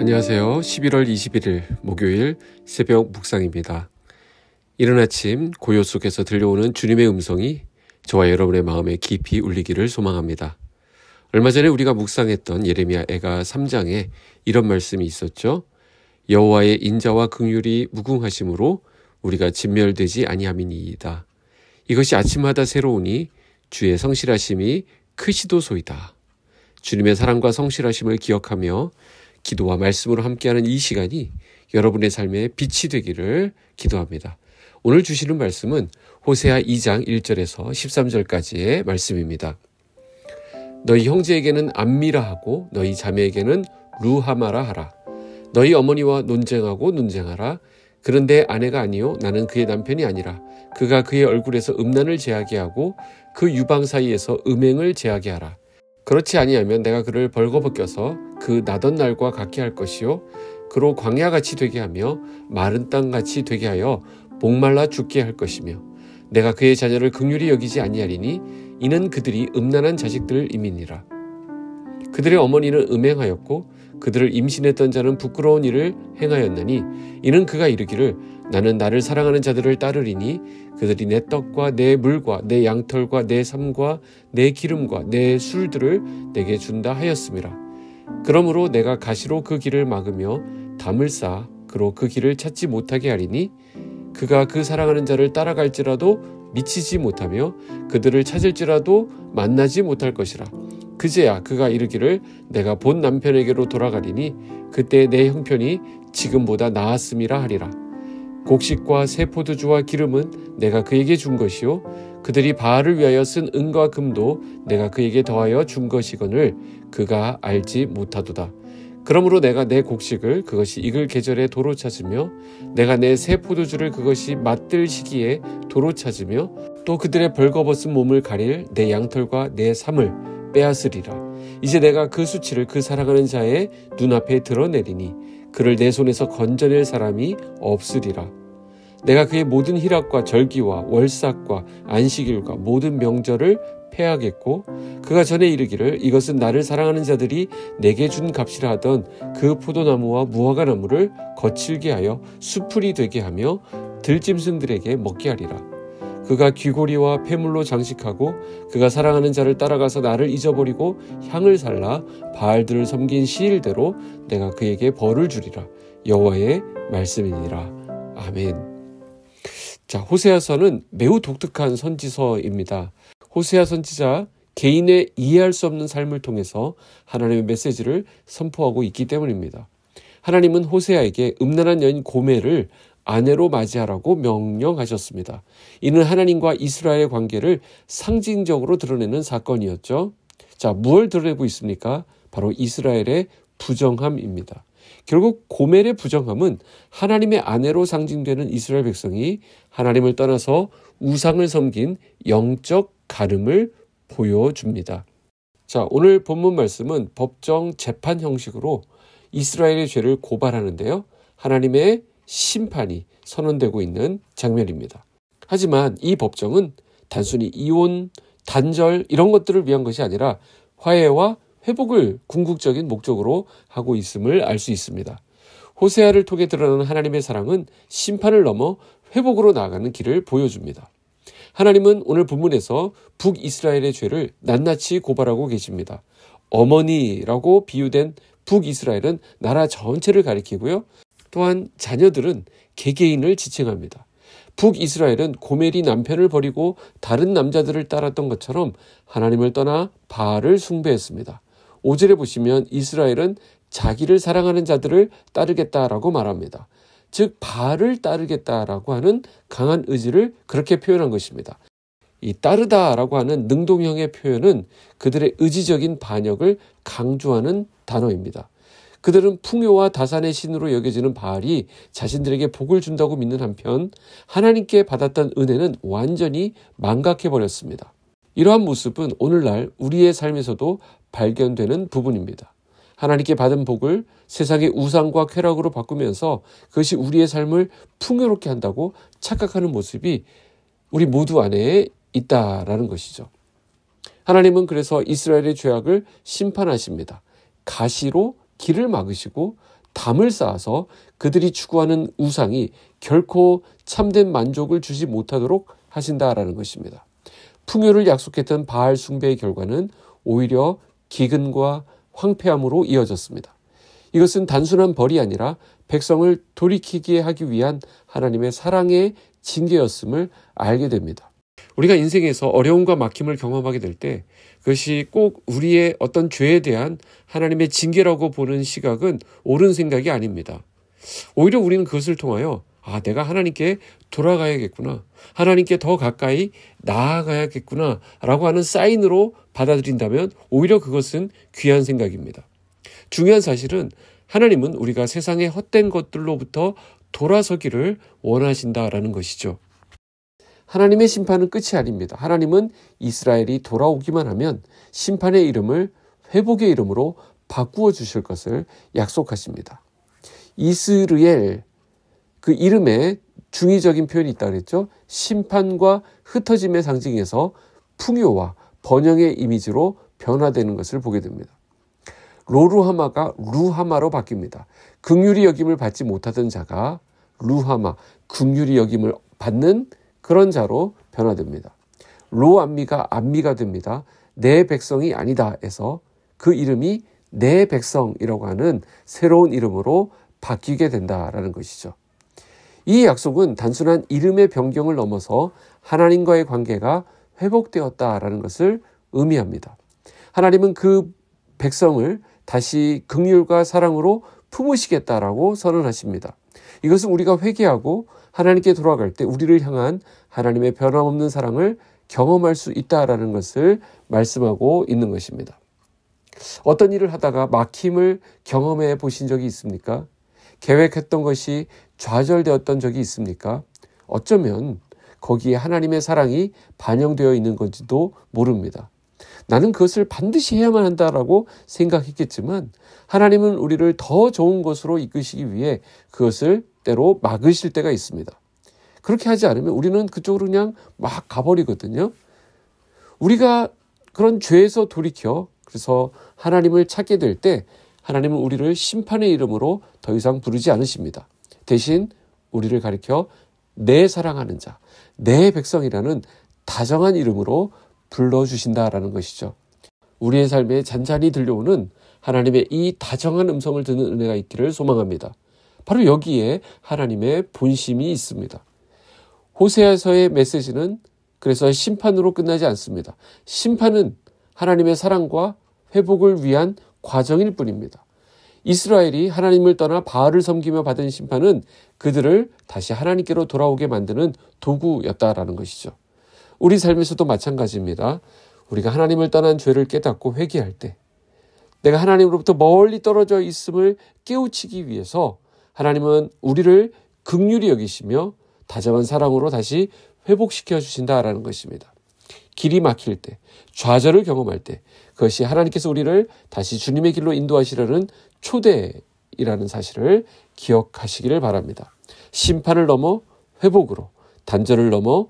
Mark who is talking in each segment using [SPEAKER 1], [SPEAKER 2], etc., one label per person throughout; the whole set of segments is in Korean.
[SPEAKER 1] 안녕하세요. 11월 21일 목요일 새벽 묵상입니다. 이른 아침 고요 속에서 들려오는 주님의 음성이 저와 여러분의 마음에 깊이 울리기를 소망합니다. 얼마 전에 우리가 묵상했던 예레미야 애가 3장에 이런 말씀이 있었죠. 여호와의 인자와 긍휼이 무궁하심으로 우리가 진멸되지 아니함이니이다. 이것이 아침마다 새로우니 주의 성실하심이 크시도소이다. 주님의 사랑과 성실하심을 기억하며 기도와 말씀으로 함께하는 이 시간이 여러분의 삶에 빛이 되기를 기도합니다. 오늘 주시는 말씀은 호세아 2장 1절에서 13절까지의 말씀입니다. 너희 형제에게는 암미라 하고 너희 자매에게는 루하마라 하라. 너희 어머니와 논쟁하고 논쟁하라. 그런데 아내가 아니요 나는 그의 남편이 아니라 그가 그의 얼굴에서 음란을 제하게 하고 그 유방 사이에서 음행을 제하게 하라. 그렇지 아니하면 내가 그를 벌거벗겨서 그 나던 날과 같게 할 것이요 그로 광야같이 되게 하며 마른 땅같이 되게 하여 목말라 죽게 할 것이며 내가 그의 자녀를 긍휼히 여기지 아니하리니 이는 그들이 음란한 자식들임이니라. 그들의 어머니는 음행하였고 그들을 임신했던 자는 부끄러운 일을 행하였나니 이는 그가 이르기를 나는 나를 사랑하는 자들을 따르리니 그들이 내 떡과 내 물과 내 양털과 내 삶과 내 기름과 내 술들을 내게 준다 하였음이라. 그러므로 내가 가시로 그 길을 막으며 담을 쌓아 그로 그 길을 찾지 못하게 하리니 그가 그 사랑하는 자를 따라갈지라도 미치지 못하며 그들을 찾을지라도 만나지 못할 것이라. 그제야 그가 이르기를 내가 본 남편에게로 돌아가리니 그때 내 형편이 지금보다 나았음이라 하리라. 곡식과 새 포도주와 기름은 내가 그에게 준 것이요 그들이 바알을 위하여 쓴 은과 금도 내가 그에게 더하여 준 것이거늘 그가 알지 못하도다. 그러므로 내가 내 곡식을 그것이 익을 계절에 도로 찾으며 내가 내 새 포도주를 그것이 맛들 시기에 도로 찾으며 또 그들의 벌거벗은 몸을 가릴 내 양털과 내 삶을 빼앗으리라. 이제 내가 그 수치를 그 사랑하는 자의 눈앞에 드러내리니 그를 내 손에서 건져낼 사람이 없으리라. 내가 그의 모든 희락과 절기와 월삭과 안식일과 모든 명절을 패하겠고 그가 전에 이르기를 이것은 나를 사랑하는 자들이 내게 준 값이라 하던 그 포도나무와 무화과나무를 거칠게 하여 수풀이 되게 하며 들짐승들에게 먹게 하리라. 그가 귀고리와 폐물로 장식하고 그가 사랑하는 자를 따라가서 나를 잊어버리고 향을 살라 바알들을 섬긴 시일대로 내가 그에게 벌을 주리라. 여호와의 말씀이니라. 아멘. 자, 호세아서는 매우 독특한 선지서입니다. 호세아 선지자 개인의 이해할 수 없는 삶을 통해서 하나님의 메시지를 선포하고 있기 때문입니다. 하나님은 호세아에게 음란한 여인 고멜을 아내로 맞이하라고 명령하셨습니다. 이는 하나님과 이스라엘의 관계를 상징적으로 드러내는 사건이었죠. 자, 무엇을 드러내고 있습니까? 바로 이스라엘의 부정함입니다. 결국 고멜의 부정함은 하나님의 아내로 상징되는 이스라엘 백성이 하나님을 떠나서 우상을 섬긴 영적 가늠을 보여줍니다. 자, 오늘 본문 말씀은 법정 재판 형식으로 이스라엘의 죄를 고발하는데요. 하나님의 심판이 선언되고 있는 장면입니다. 하지만 이 법정은 단순히 이혼, 단절 이런 것들을 위한 것이 아니라 화해와 회복을 궁극적인 목적으로 하고 있음을 알 수 있습니다. 호세아를 통해 드러나는 하나님의 사랑은 심판을 넘어 회복으로 나아가는 길을 보여줍니다. 하나님은 오늘 본문에서 북이스라엘의 죄를 낱낱이 고발하고 계십니다. 어머니라고 비유된 북이스라엘은 나라 전체를 가리키고요. 또한 자녀들은 개개인을 지칭합니다. 북이스라엘은 고멜이 남편을 버리고 다른 남자들을 따랐던 것처럼 하나님을 떠나 바알을 숭배했습니다. 5절에 보시면 이스라엘은 자기를 사랑하는 자들을 따르겠다라고 말합니다. 즉 바알을 따르겠다라고 하는 강한 의지를 그렇게 표현한 것입니다. 이 따르다라고 하는 능동형의 표현은 그들의 의지적인 반역을 강조하는 단어입니다. 그들은 풍요와 다산의 신으로 여겨지는 바알이 자신들에게 복을 준다고 믿는 한편 하나님께 받았던 은혜는 완전히 망각해버렸습니다. 이러한 모습은 오늘날 우리의 삶에서도 발견되는 부분입니다. 하나님께 받은 복을 세상의 우상과 쾌락으로 바꾸면서 그것이 우리의 삶을 풍요롭게 한다고 착각하는 모습이 우리 모두 안에 있다라는 것이죠. 하나님은 그래서 이스라엘의 죄악을 심판하십니다. 가시로 길을 막으시고 담을 쌓아서 그들이 추구하는 우상이 결코 참된 만족을 주지 못하도록 하신다라는 것입니다. 풍요를 약속했던 바알 숭배의 결과는 오히려 기근과 황폐함으로 이어졌습니다. 이것은 단순한 벌이 아니라 백성을 돌이키게 하기 위한 하나님의 사랑의 징계였음을 알게 됩니다. 우리가 인생에서 어려움과 막힘을 경험하게 될 때 그것이 꼭 우리의 어떤 죄에 대한 하나님의 징계라고 보는 시각은 옳은 생각이 아닙니다. 오히려 우리는 그것을 통하여 내가 하나님께 돌아가야겠구나, 하나님께 더 가까이 나아가야겠구나 라고 하는 사인으로 받아들인다면 오히려 그것은 귀한 생각입니다. 중요한 사실은 하나님은 우리가 세상의 헛된 것들로부터 돌아서기를 원하신다라는 것이죠. 하나님의 심판은 끝이 아닙니다. 하나님은 이스라엘이 돌아오기만 하면 심판의 이름을 회복의 이름으로 바꾸어 주실 것을 약속하십니다. 이스라엘, 그 이름에 중의적인 표현이 있다고 그랬죠. 심판과 흩어짐의 상징에서 풍요와 번영의 이미지로 변화되는 것을 보게 됩니다. 로루하마가 루하마로 바뀝니다. 긍휼히 여김을 받지 못하던 자가 루하마, 긍휼히 여김을 받는 그런 자로 변화됩니다. 로암미가 암미가 됩니다. 내 백성이 아니다 해서 그 이름이 내 백성이라고 하는 새로운 이름으로 바뀌게 된다라는 것이죠. 이 약속은 단순한 이름의 변경을 넘어서 하나님과의 관계가 회복되었다라는 것을 의미합니다. 하나님은 그 백성을 다시 긍휼과 사랑으로 품으시겠다라고 선언하십니다. 이것은 우리가 회개하고 하나님께 돌아갈 때 우리를 향한 하나님의 변함없는 사랑을 경험할 수 있다라는 것을 말씀하고 있는 것입니다. 어떤 일을 하다가 막힘을 경험해 보신 적이 있습니까? 계획했던 것이 좌절되었던 적이 있습니까? 어쩌면 거기에 하나님의 사랑이 반영되어 있는 건지도 모릅니다. 나는 그것을 반드시 해야만 한다라고 생각했겠지만 하나님은 우리를 더 좋은 것으로 이끄시기 위해 그것을 때로 막으실 때가 있습니다. 그렇게 하지 않으면 우리는 그쪽으로 그냥 막 가버리거든요. 우리가 그런 죄에서 돌이켜 그래서 하나님을 찾게 될 때 하나님은 우리를 심판의 이름으로 더 이상 부르지 않으십니다. 대신 우리를 가리켜 내 사랑하는 자, 내 백성이라는 다정한 이름으로 불러주신다라는 것이죠. 우리의 삶에 잔잔히 들려오는 하나님의 이 다정한 음성을 듣는 은혜가 있기를 소망합니다. 바로 여기에 하나님의 본심이 있습니다. 호세아서의 메시지는 그래서 심판으로 끝나지 않습니다. 심판은 하나님의 사랑과 회복을 위한 과정일 뿐입니다. 이스라엘이 하나님을 떠나 바알을 섬기며 받은 심판은 그들을 다시 하나님께로 돌아오게 만드는 도구였다라는 것이죠. 우리 삶에서도 마찬가지입니다. 우리가 하나님을 떠난 죄를 깨닫고 회개할 때 내가 하나님으로부터 멀리 떨어져 있음을 깨우치기 위해서 하나님은 우리를 긍휼히 여기시며 다정한 사랑으로 다시 회복시켜 주신다라는 것입니다. 길이 막힐 때, 좌절을 경험할 때 그것이 하나님께서 우리를 다시 주님의 길로 인도하시려는 초대이라는 사실을 기억하시기를 바랍니다. 심판을 넘어 회복으로, 단절을 넘어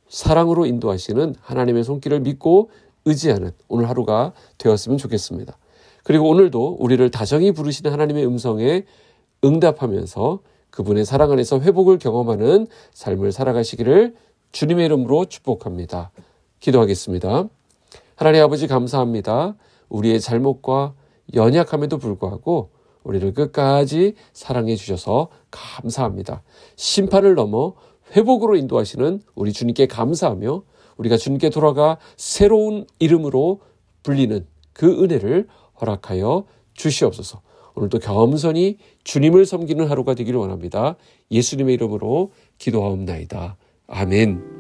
[SPEAKER 1] 사랑으로 인도하시는 하나님의 손길을 믿고 의지하는 오늘 하루가 되었으면 좋겠습니다. 그리고 오늘도 우리를 다정히 부르시는 하나님의 음성에 응답하면서 그분의 사랑 안에서 회복을 경험하는 삶을 살아가시기를 주님의 이름으로 축복합니다. 기도하겠습니다. 하나님 아버지 감사합니다. 우리의 잘못과 연약함에도 불구하고 우리를 끝까지 사랑해 주셔서 감사합니다. 심판을 넘어 회복으로 인도하시는 우리 주님께 감사하며 우리가 주님께 돌아가 새로운 이름으로 불리는 그 은혜를 허락하여 주시옵소서. 오늘도 겸손히 주님을 섬기는 하루가 되기를 원합니다. 예수님의 이름으로 기도하옵나이다. 아멘.